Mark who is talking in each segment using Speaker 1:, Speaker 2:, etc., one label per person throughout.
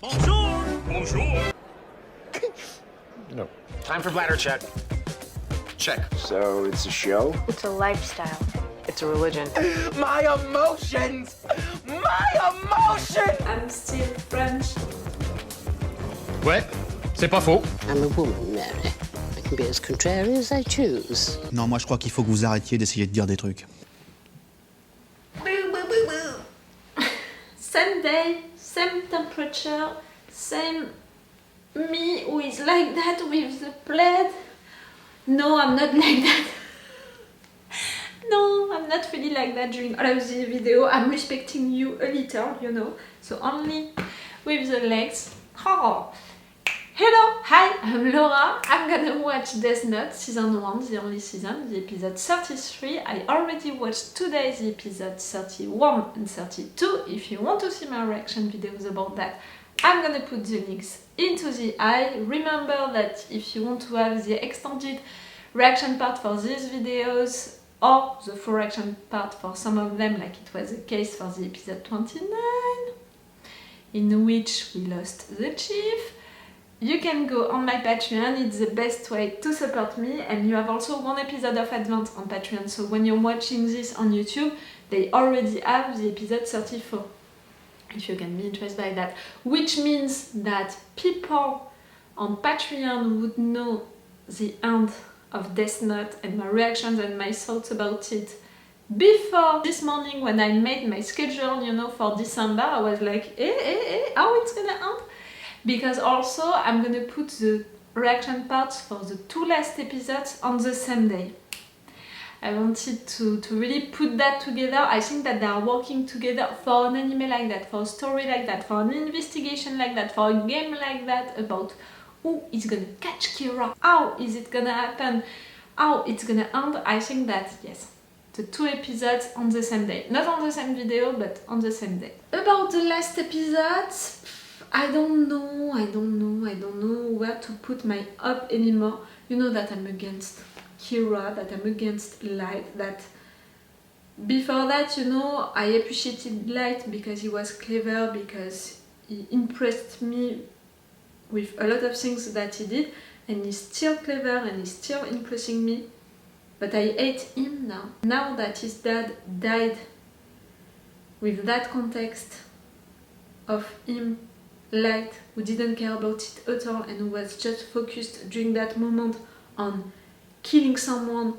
Speaker 1: Bonjour! Bonjour!
Speaker 2: No.
Speaker 3: Time for bladder check. Check.
Speaker 2: So it's a show?
Speaker 4: It's a lifestyle.
Speaker 5: It's a religion.
Speaker 3: My emotions! My emotions!
Speaker 6: I'm still French.
Speaker 1: Ouais, c'est pas faux.
Speaker 7: I'm a woman, Mary. I can be as contrary as I choose.
Speaker 8: Non, moi je crois qu'il faut que vous arrêtiez d'essayer de dire des trucs.
Speaker 6: Same day, same temperature, same me who is like that with the plaid. No, I'm not like that. No, I'm not really like that during all of the video. I'm respecting you a little, you know. So only with the legs. Oh. Hello, hi, I'm Laura. I'm gonna watch Death Note season 1, the only season, the episode 33. I already watched today the episode 31 and 32. If you want to see my reaction videos about that, I'm gonna put the links into the eye. Remember that if you want to have the extended reaction part for these videos or the full reaction part for some of them, like it was the case for the episode 29, in which we lost the chief, you can go on my Patreon. It's the best way to support me, and you have also one episode of advance on Patreon, so when you're watching this on YouTube, they already have the episode 34, if you can be interested by that, which means that people on Patreon would know the end of Death Note and my reactions and my thoughts about it before this morning when I made my schedule, you know, for December. I was like, how it's gonna end? Because also I'm gonna put the reaction parts for the 2 last episodes on the same day. I wanted to really put that together. I think that they are working together for an anime like that, for a story like that, for an investigation like that, for a game like that, about who is gonna catch Kira, how is it gonna happen, how it's gonna end. I think that, yes, the 2 episodes on the same day. Not on the same video, but on the same day. About the last episodes, I don't know where to put my up anymore. You know that I'm against Kira, that I'm against Light, that before that, you know, I appreciated Light because he was clever, because he impressed me with a lot of things that he did, and he's still clever and he's still impressing me, but I hate him now. Now that his dad died, with that context of him, Light, who didn't care about it at all and who was just focused during that moment on killing someone,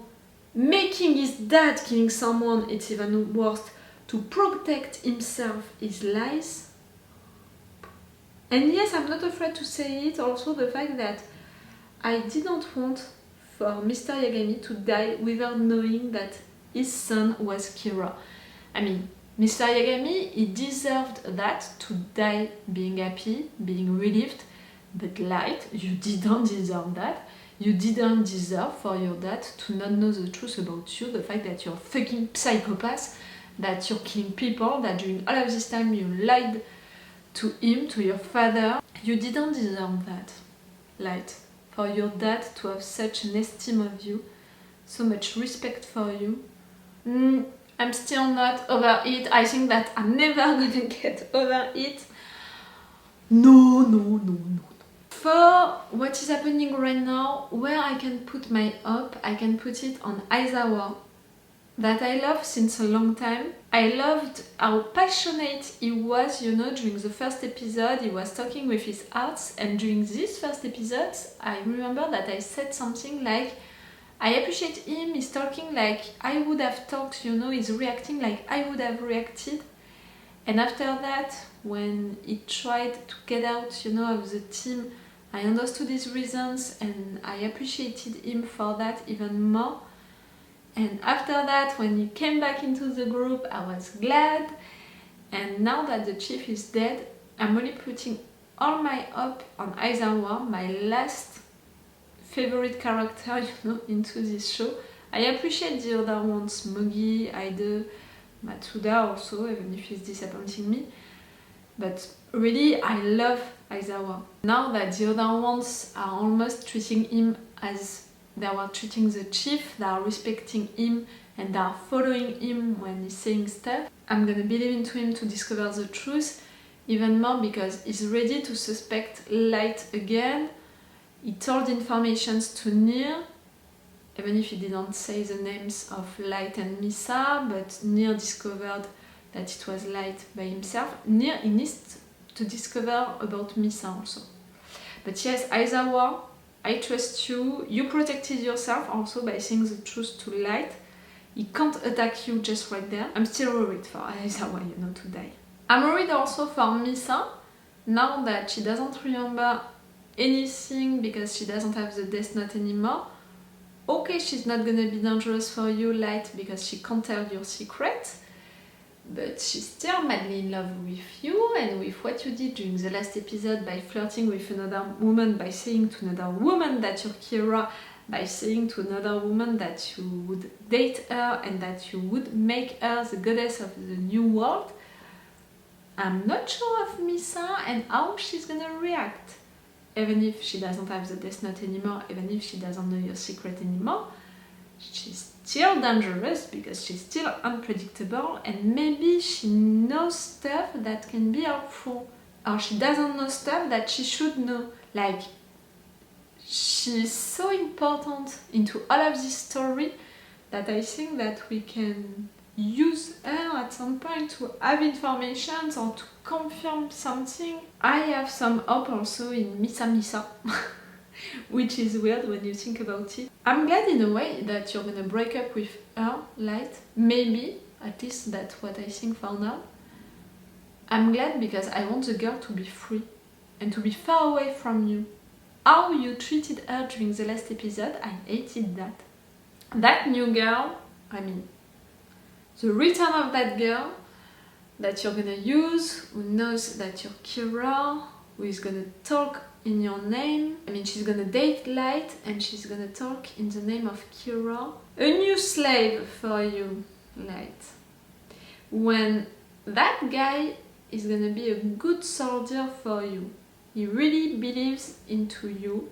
Speaker 6: making his dad killing someone, it's even worse, to protect himself, his lies. And yes, I'm not afraid to say it, also the fact that I didn't want for Mr. Yagami to die without knowing that his son was Kira. I mean, Mr. Yagami, he deserved that, to die being happy, being relieved, but Light, you didn't deserve that. You didn't deserve for your dad to not know the truth about you, the fact that you're a fucking psychopath, that you're killing people, that during all of this time you lied to him, to your father. You didn't deserve that, Light, for your dad to have such an esteem of you, so much respect for you. I'm still not over it. I think that I'm never gonna get over it. No. For what is happening right now, where I can put my hope, I can put it on Aizawa, that I love since a long time. I loved how passionate he was, you know, during the first episode. He was talking with his heart, and during this first episode, I remember that I said something like, I appreciate him, he's talking like I would have talked, you know, he's reacting like I would have reacted. And after that, when he tried to get out, you know, of the team, I understood his reasons and I appreciated him for that even more. And after that, when he came back into the group, I was glad. And now that the chief is dead, I'm really putting all my hope on Aizawa, my last favorite character, you know, into this show. I appreciate the other ones, Mugi, Aide, Matsuda also, even if he's disappointing me. But really, I love Aizawa. Now that the other ones are almost treating him as they were treating the chief, they are respecting him and they are following him when he's saying stuff, I'm gonna believe into him to discover the truth. even more because he's ready to suspect Light again. He told informations to Nir, even if he didn't say the names of Light and Misa, but Nir discovered that it was Light by himself. Nir, he needs to discover about Misa also. But yes, Aizawa, I trust you. You protected yourself also by saying the truth to Light. He can't attack you just right there. I'm still worried for Aizawa, to die. I'm worried also for Misa, now that she doesn't remember anything because she doesn't have the Death Note anymore. Okay, she's not gonna be dangerous for you, Light, because she can't tell your secret, but she's still madly in love with you and with what you did during the last episode by flirting with another woman, by saying to another woman that you're Kira, by saying to another woman that you would date her and that you would make her the goddess of the new world. I'm not sure of Misa and how she's gonna react. Even if she doesn't have the Death Note anymore, even if she doesn't know your secret anymore, she's still dangerous because she's still unpredictable and maybe she knows stuff that can be helpful. Or she doesn't know stuff that she should know. Like, she's so important into all of this story that I think that we can use her at some point to have information or to confirm something. I have some hope also in Misa, which is weird when you think about it. I'm glad in a way that you're gonna break up with her, Light. Maybe, at least that's what I think for now. I'm glad because I want the girl to be free and to be far away from you. How you treated her during the last episode, I hated that. That new girl, the return of that girl that you're gonna use, who knows that you're Kira, who is gonna talk in your name. She's gonna date Light and she's gonna talk in the name of Kira. A new slave for you, Light. When that guy is gonna be a good soldier for you. He really believes into you,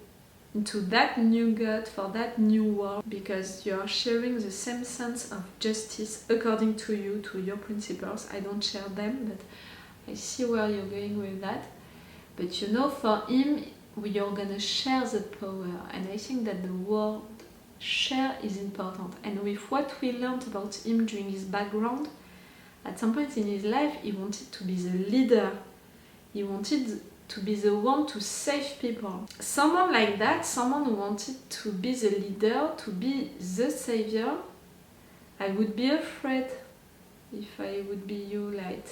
Speaker 6: into that new god for that new world, because you are sharing the same sense of justice according to you, to your principles. I don't share them, but I see where you're going with that. But for him, you're gonna share the power, and I think that the word share is important. And with what we learned about him during his background, at some point in his life, he wanted to be the leader. He wanted to be the one to save people. Someone like that, someone who wanted to be the leader, to be the savior, I would be afraid if I would be you, Light.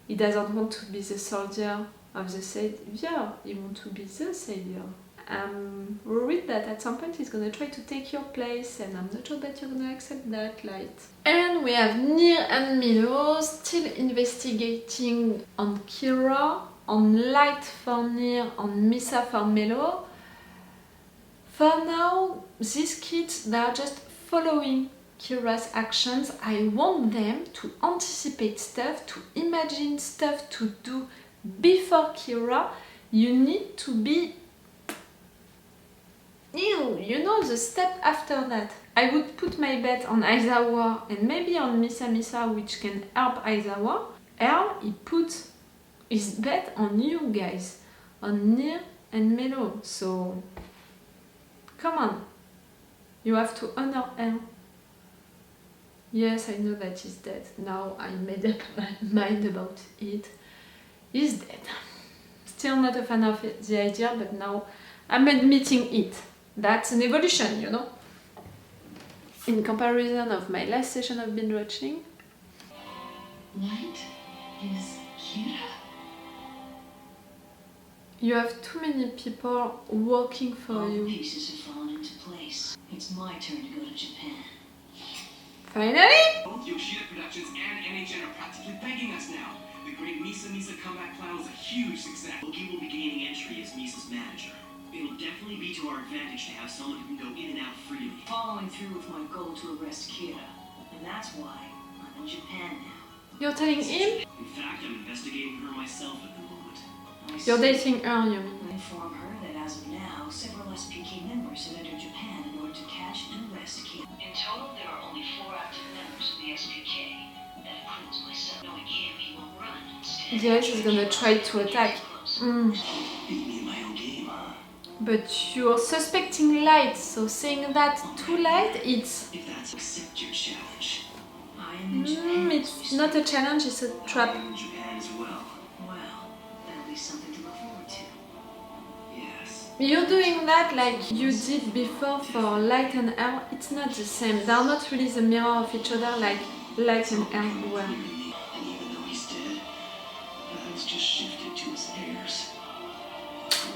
Speaker 6: He doesn't want to be the soldier of the savior, he wants to be the savior. I'm worried that at some point he's gonna try to take your place, and I'm not sure that you're gonna accept that, Light. And we have Nir and Milo still investigating on Kira, on Light for Nir, on Misa for Milo. For now, these kids, they are just following Kira's actions. I want them to anticipate stuff, to imagine stuff to do before Kira. You need to be the step after that. I would put my bet on Aizawa and maybe on Misa, which can help Aizawa. He put his bet on you guys, on Nir and Melo. So, come on. You have to honor him. Yes, I know that he's dead. Now I made up my mind about it. He's dead. Still not a fan of the idea, but now I'm admitting it. That's an evolution, In comparison of my last session of binge watching.
Speaker 4: Light is Kira.
Speaker 6: You have too many people working for you.
Speaker 4: All the pieces have fallen into place. It's my turn to go to Japan.
Speaker 6: Finally!
Speaker 5: Both Yoshida Productions and NHN are practically begging us now. The great Misa comeback plan was a huge success. Loki will be gaining entry as Misa's manager. It'll definitely be to our advantage to have someone who can go in and out freely.
Speaker 4: Following through with my goal to arrest Kira. And that's why I'm in Japan now.
Speaker 6: You're telling him?
Speaker 5: In fact, I'm investigating her myself at the moment.
Speaker 6: You're dating her, you mean?
Speaker 4: I inform her that as of now, several SPK members have entered Japan in order to catch and arrest Kira. In total, there are only 4 active members of the SPK. That includes myself. Knowing him, he won't run. Instead,
Speaker 6: Yes, he's gonna try to attack.
Speaker 5: Beat me in my own game, huh?
Speaker 6: But you're suspecting Light, so saying that too late, it's...
Speaker 5: If that's accept your challenge.
Speaker 4: I am in Japan.
Speaker 6: it's not a challenge, it's a trap.
Speaker 5: I'm in Japan as well.
Speaker 4: Well, that'll be something to look forward to.
Speaker 5: Yes.
Speaker 6: You're doing that like you did before for Light and Air. It's not the same. They are not really the mirror of each other like Light and Air were.
Speaker 5: And even though he's dead, nothing's just shifted to his heirs.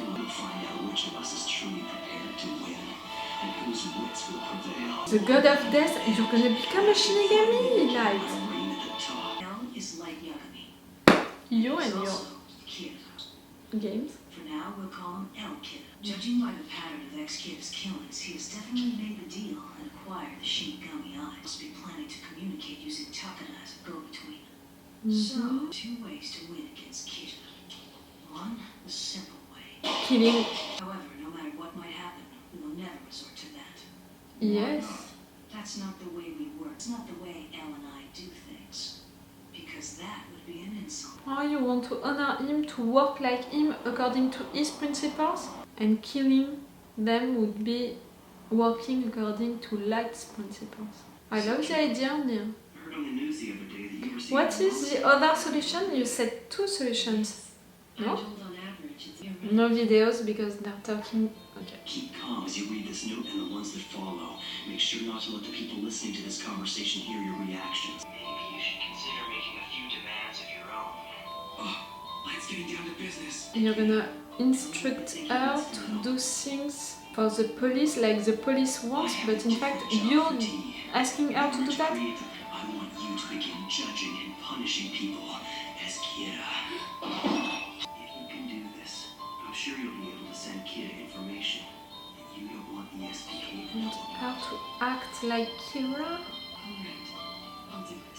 Speaker 5: We'll find out which of us is truly prepared to win, and whose wits will prevail.
Speaker 6: The god of death, you're gonna become a Shinigami, Light.
Speaker 5: Reign at the top.
Speaker 4: L is Light Yagami.
Speaker 6: You
Speaker 4: He's
Speaker 6: and your
Speaker 4: also Kid.
Speaker 6: games.
Speaker 4: For now, we'll call him L Kid. Judging by the pattern of X-Kid's killings, he has definitely made the deal and acquired the Shinigami Eye. Must be planning to communicate using Takada as a go-between. So, 2 ways to win against Kid. One, the simple way.
Speaker 6: Killing.
Speaker 4: However, no matter what might happen, we will never resort to that.
Speaker 6: Yes.
Speaker 4: That's not the way we work. It's not the way L and I do things. Because that would be an insult.
Speaker 6: How you want to honor him, to work like him according to his principles, and killing them would be working according to Light's principles. I love the idea, Nia.
Speaker 5: I heard on the news the other day that you were seeing
Speaker 6: What is the other solution? You said 2 solutions.
Speaker 4: I'm
Speaker 6: No?
Speaker 4: told on average it's
Speaker 6: No videos because they're talking. Okay.
Speaker 5: Keep calm as you read this note and the ones that follow. Make sure not to let the people listening to this conversation hear your reactions.
Speaker 9: Maybe you should consider making a few demands of your own.
Speaker 5: Oh, Light's getting down to business.
Speaker 6: You're gonna instruct her to do things for the police like the police wants, but in fact you're asking her to do that?
Speaker 5: I want you to begin judging and punishing people as Kira. If you can do this, I'm sure you'll be able to send Kira information. And you don't want the SPK to
Speaker 6: Want
Speaker 5: know.
Speaker 6: her to act like Kira?
Speaker 4: Alright, I'll do it.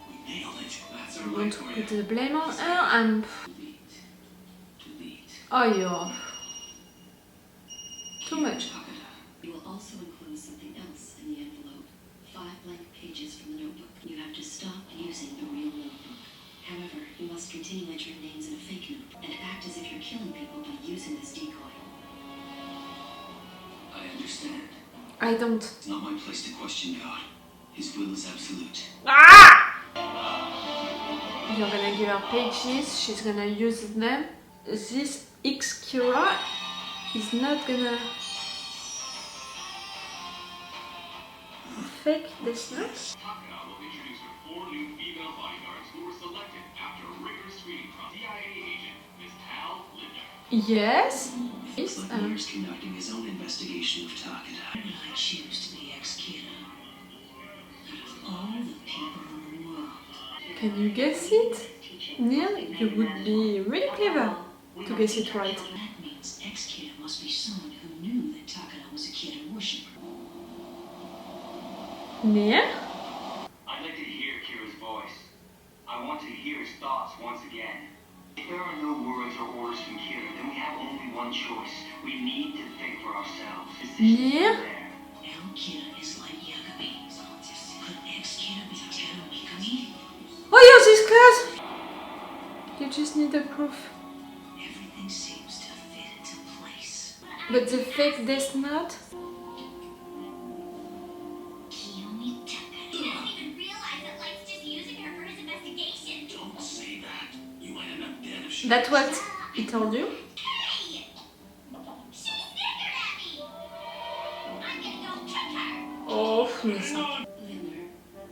Speaker 5: We nailed it. That's our
Speaker 6: You
Speaker 5: right
Speaker 6: want to
Speaker 5: for
Speaker 6: put
Speaker 5: you.
Speaker 6: the blame on her and...
Speaker 5: Delete.
Speaker 6: Oh, you're... too much.
Speaker 4: You will also include something else in the envelope. 5 blank pages from the notebook. You have to stop using the real notebook. However, you must continue entering names in a fake notebook and act as if you're killing people by using this decoy.
Speaker 5: I understand.
Speaker 6: I don't.
Speaker 5: It's not my place to question God. His will is absolute.
Speaker 6: You're gonna give her pages, she's gonna use them. This X Kira is not gonna... fake this note?
Speaker 1: Takada will introduce her 4 new female bodyguards who were selected after a rigorous screening process. CIA agent Ms. Tal Linder.
Speaker 6: Yes.
Speaker 5: Looks like Lear's conducting his own investigation of Takada.
Speaker 4: Why did I choose to be X-Kid? Out of all the people in the world.
Speaker 6: Can you guess it? Neil, you would be really clever to guess it right.
Speaker 4: That means X-Kid must be someone who knew that Takada was a kid and worshiper.
Speaker 6: Neil?
Speaker 9: I'd like to hear Kira's voice. I want to hear his thoughts once again. If there are no words or orders from Kira, then we have only one choice. We need to think for ourselves.
Speaker 6: Yeah.
Speaker 4: L-Kid is like Yagami. Could X-Kid be Teru Mikami?
Speaker 6: Oh, yours is close! You just need the proof.
Speaker 4: Everything seems to fit into place.
Speaker 6: But the fake Death Note?
Speaker 4: Kiyomi Takada.
Speaker 10: He doesn't even realize that Light's just using her for his investigation.
Speaker 5: Don't say that. You might end up dead if she...
Speaker 6: That's what he told you?
Speaker 10: Hey! She snickered at me! I'm gonna go trick her!
Speaker 6: Oh, Misa.
Speaker 4: Lindner,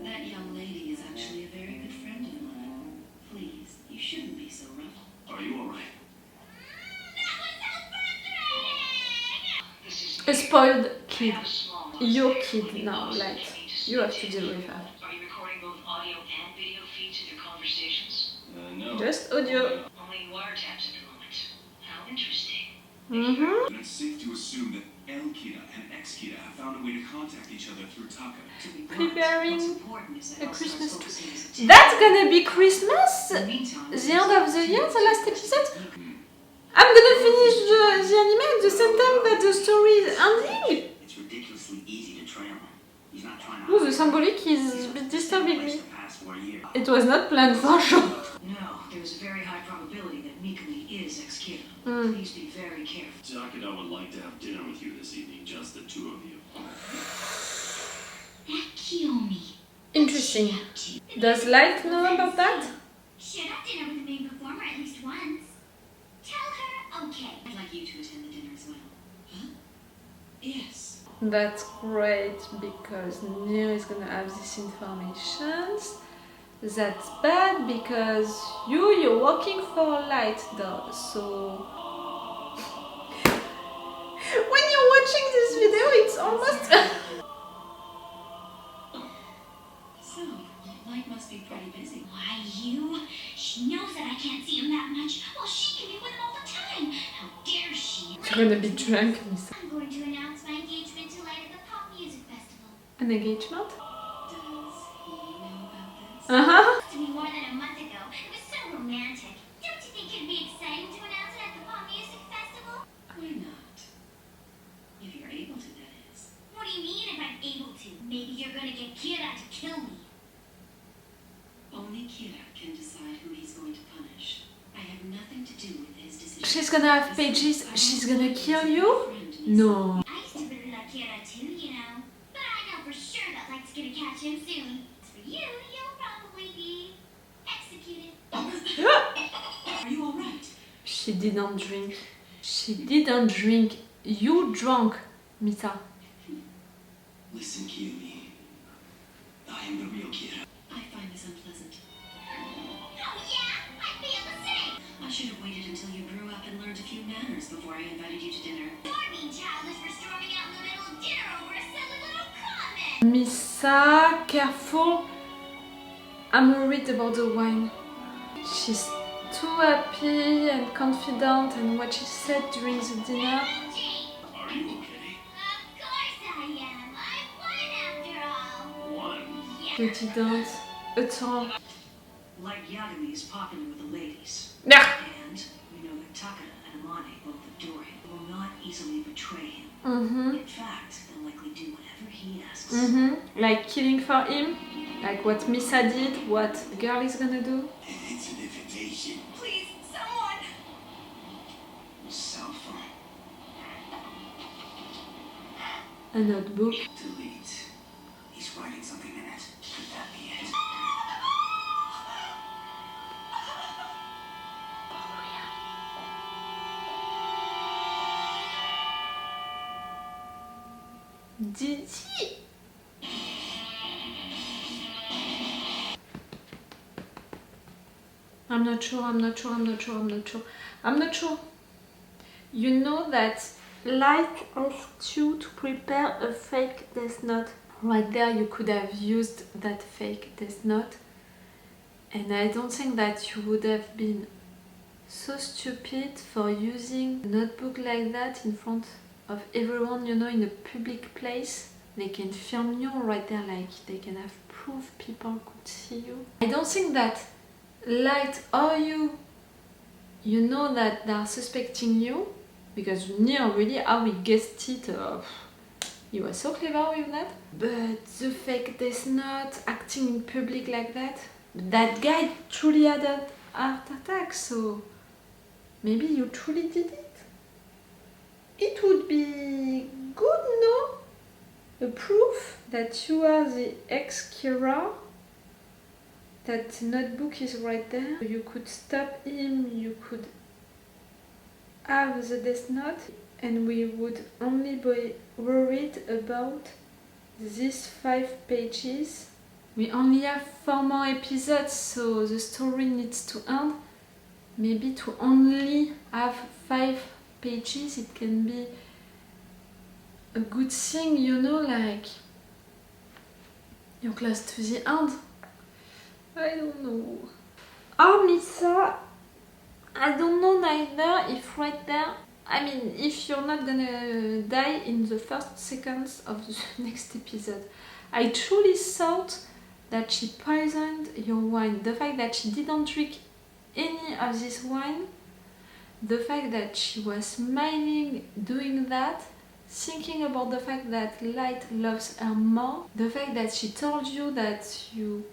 Speaker 4: that young lady is actually a very good friend of mine. Please, you shouldn't be so rough.
Speaker 5: Are you alright?
Speaker 6: A spoiled kid. Your kid now, like, you have to deal with her.
Speaker 4: Are you recording both audio and video feeds of your conversations?
Speaker 5: No.
Speaker 6: Just audio.
Speaker 4: Only wiretaps at the moment. How interesting.
Speaker 6: Mm-hmm.
Speaker 11: And it's safe to assume that L-Kida and X-Kida have found a way to contact each other through Taka.
Speaker 4: To be blunt,
Speaker 6: Preparing
Speaker 4: what's important is that
Speaker 6: a
Speaker 4: All
Speaker 6: Christmas
Speaker 4: starts
Speaker 6: tree.
Speaker 4: focusing his attention.
Speaker 6: That's gonna be Christmas?
Speaker 4: In the meantime,
Speaker 6: The end of the year, the last episode? I'm gonna finish the anime at the same time that the story is ending?
Speaker 5: It's ridiculously easy to trail. He's not trying to.
Speaker 6: Oh, the symbolic is a bit disturbing me.
Speaker 5: The past 4 years.
Speaker 6: It was not planned for sure.
Speaker 4: No, there's a very high probability that Mikami is Ex-Kid.
Speaker 6: Mm.
Speaker 4: Please be very careful.
Speaker 11: Takeda would like to have dinner with you this evening, just the two of you.
Speaker 10: That Kiyomi.
Speaker 6: Interesting. Does Light know about that?
Speaker 10: Should have dinner with the main performer at least once. Tell her, okay.
Speaker 4: I'd like you to attend the dinner as well. Huh? Yes.
Speaker 6: That's great because Neo is gonna have this information. That's bad because you're working for Light though, so when you're watching this video it's almost
Speaker 4: So, Light must be pretty busy.
Speaker 10: Why, you? She knows that I can't see him that much. Well, she can be with him all the time. How dare she?
Speaker 6: You're gonna be drunk, Miss.
Speaker 10: I'm going to announce my engagement to Light at the Pop Music Festival.
Speaker 6: An engagement?
Speaker 4: Does he know about this?
Speaker 6: Uh-huh.
Speaker 10: To me more than a month ago. It was so romantic. Don't you think it'd be exciting to announce it at the Pop Music Festival?
Speaker 4: Why not? If you're able to, that is.
Speaker 10: What do you mean if I'm able to? Maybe you're gonna get Kira to kill me.
Speaker 4: Only Kira can decide who he's going to punish. I have nothing to do with his decision.
Speaker 6: She's gonna have pages, she's gonna kill you? No.
Speaker 10: I used to really like Kira too, you know. But I know for sure that Light's gonna catch him soon. As for you, you'll probably be executed.
Speaker 4: Are you alright?
Speaker 6: She didn't drink. She didn't drink. You drunk, Misa.
Speaker 5: Listen, Kiyomi. I am the real Kira.
Speaker 4: I find this unpleasant.
Speaker 10: Oh yeah, I feel the same.
Speaker 4: I should have waited until you grew up and learned a few manners before I invited you to dinner.
Speaker 10: You're being childish for storming out in the middle of dinner over a silly little comment.
Speaker 6: Misa, careful. I'm worried about the wine. She's too happy and confident and what she said during the dinner.
Speaker 11: Are you okay?
Speaker 10: Of course I am. I won after all.
Speaker 11: One.
Speaker 6: You didn't. Attends.
Speaker 4: Light Yagami is popular with the ladies.
Speaker 6: Yeah.
Speaker 4: And we know that Takeda and Amane both adore him. Will not easily betray him.
Speaker 6: Mm-hmm.
Speaker 4: In fact, they'll likely do whatever he asks.
Speaker 6: Mm-hmm. Like killing for him. Like what Misa did, what the girl is gonna do.
Speaker 5: It's an invitation.
Speaker 10: Please, someone.
Speaker 5: Cell phone.
Speaker 6: A notebook.
Speaker 5: Delete. He's writing something in it. Could that be it?
Speaker 6: Didi! I'm not sure. You know that Light asked you to prepare a fake Death Note. Right there you could have used that fake Death Note. And I don't think that you would have been so stupid for using a notebook like that in front of everyone, you know, in a public place. They can film you right there, like they can have proof people could see you. I don't think that Light or you know that they are suspecting you, because Neo really how he guessed it, he was so clever with that. But the fake Death Note, acting in public like that guy truly had a heart attack, so maybe you truly did it. It would be good, no? A proof that you are the ex-Kira. That notebook is right there. You could stop him, you could have the Death Note, and we would only be worried about these 5 pages. We only have 4 more episodes, so the story needs to end. Maybe to only have 5 pages, it can be a good thing, you know, like you're close to the end. I don't know. Oh, Misa, I don't know neither if right there, I mean, if you're not gonna die in the first seconds of the next episode. I truly thought that she poisoned your wine. The fact that she didn't drink any of this wine, the fact that she was smiling doing that, thinking about the fact that Light loves her more, the fact that she told you that you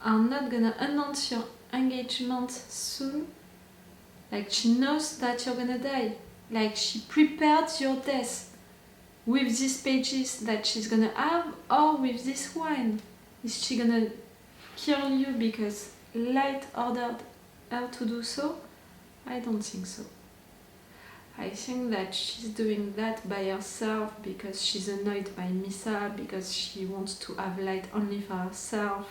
Speaker 6: are not gonna announce your engagement soon, like she knows that you're gonna die, like she prepared your death with these pages that she's gonna have, or with this wine. Is she gonna kill you because Light ordered her to do so? I don't think so. I think that she's doing that by herself because she's annoyed by Misa, because she wants to have Light only for herself.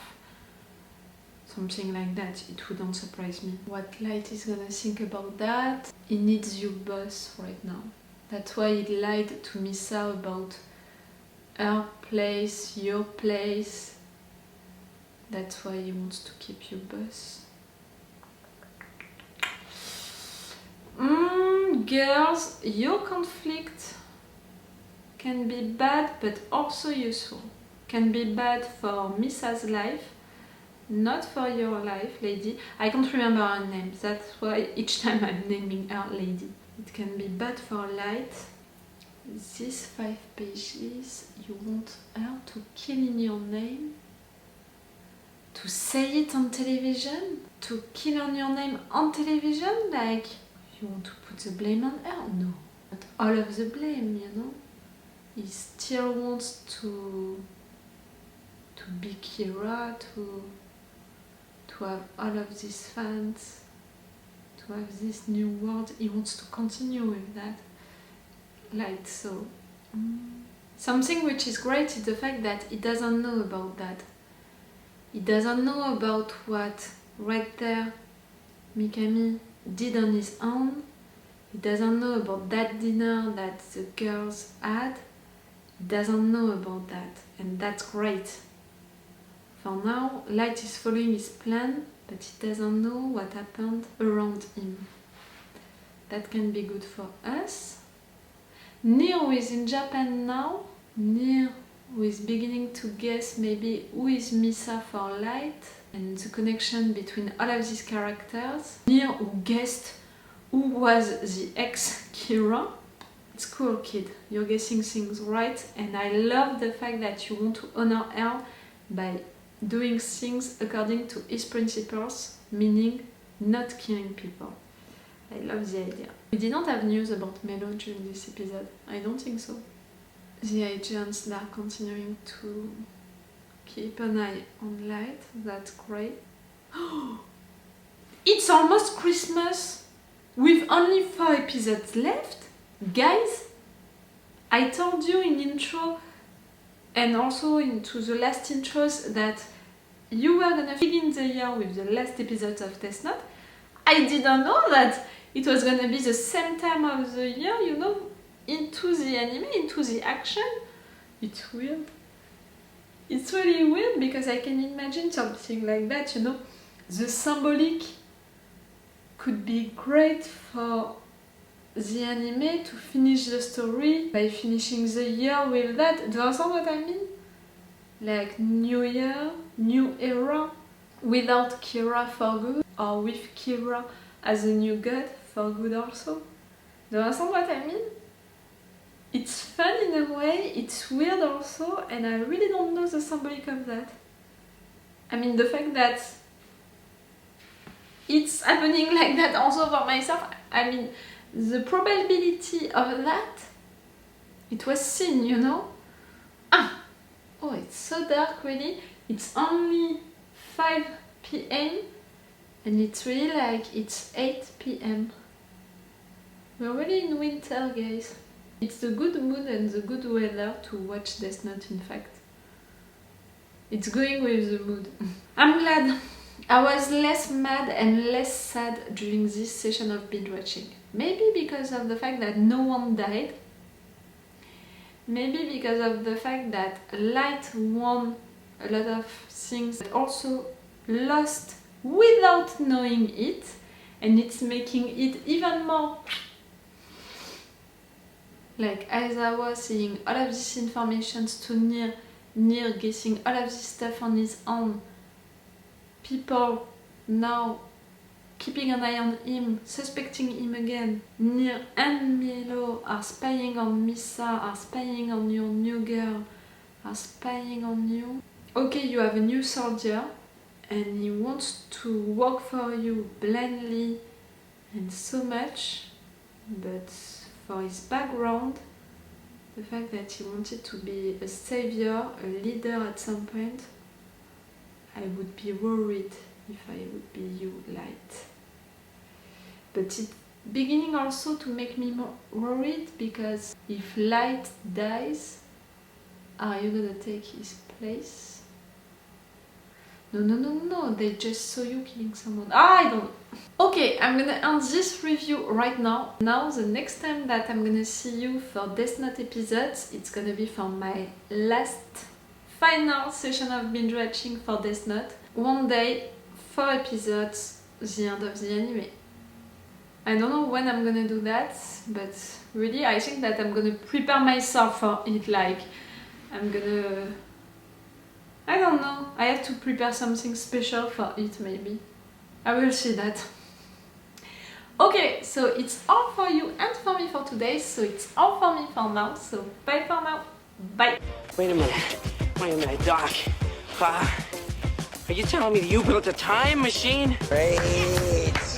Speaker 6: Something like that. It wouldn't surprise me. What Light is gonna think about that? He needs you both right now. That's why he lied to Misa about her place, your place. That's why he wants to keep you both. Girls, your conflict can be bad but also useful. Can be bad for Misa's life, not for your life, lady. I can't remember her name, that's why each time I'm naming her lady. It can be bad for Light. These 5 pages, you want her to kill in your name? To say it on television? To kill on your name on television? Like, you want to put the blame on her? No. Not all of the blame, you know? He still wants to be Kira, to have all of these fans, to have this new world. He wants to continue with that. Light, so... Something which is great is the fact that he doesn't know about that. He doesn't know about what right there Mikami did on his own. He doesn't know about that dinner that the girls had. He doesn't know about that, and that's great. For now, Light is following his plan, but he doesn't know what happened around him. That can be good for us. Nier, who is in Japan now, Nier, who is beginning to guess maybe who is Misa for Light, and the connection between all of these characters. Nier, who guessed who was the ex-Kira. It's cool, kid. You're guessing things right, and I love the fact that you want to honor her by doing things according to his principles, meaning not killing people. I love the idea. We didn't have news about Melo during this episode. I don't think so. The agents are continuing to keep an eye on Light. That's great. It's almost Christmas with only 4 episodes left. Guys, I told you in intro and also into the last intros that you were gonna begin the year with the last episodes of Death Note. I didn't know that it was gonna be the same time of the year, you know, into the anime, into the action. It's weird. It's really weird because I can imagine something like that, you know. The symbolic could be great for the anime to finish the story by finishing the year with that. Do you understand what I mean? Like new year, new era, without Kira for good, or with Kira as a new god for good also. Do you understand what I mean? It's fun in a way, it's weird also, and I really don't know the symbolic of that. I mean, the fact that it's happening like that also for myself, I mean, the probability of that, it was seen, you know? Oh, it's so dark really. It's only 5 p.m. and it's really like it's 8 p.m. We're really in winter, guys. It's the good mood and the good weather to watch Death Note, in fact. It's going with the mood. I'm glad. I was less mad and less sad during this session of binge watching. Maybe because of the fact that no one died. Maybe because of the fact that Light won a lot of things, but also lost without knowing it, and it's making it even more. Like, as I was saying all of these informations to Nier guessing all of this stuff on his own, people now keeping an eye on him, suspecting him again. Near and Milo are spying on Misa, are spying on your new girl, are spying on you. Okay, you have a new soldier and he wants to work for you blindly and so much, but for his background, the fact that he wanted to be a savior, a leader at some point, I would be worried if I would be you, Light. But it's beginning also to make me more worried, because if Light dies, are you gonna take his place? No, they just saw you killing someone. I don't know. Okay, I'm gonna end this review right now. Now, the next time that I'm gonna see you for Death Note episodes, it's gonna be for my last final session of binge watching for Death Note. One day, 4 episodes, the end of the anime. I don't know when I'm gonna do that, but really I think that I'm gonna prepare myself for it, like I'm gonna... I don't know, I have to prepare something special for it maybe. I will see that. Okay, so it's all for you and for me for today, so it's all for me for now, so bye for now, bye!
Speaker 12: Wait a minute, Doc. Are you telling me that you built a time machine?
Speaker 3: Great.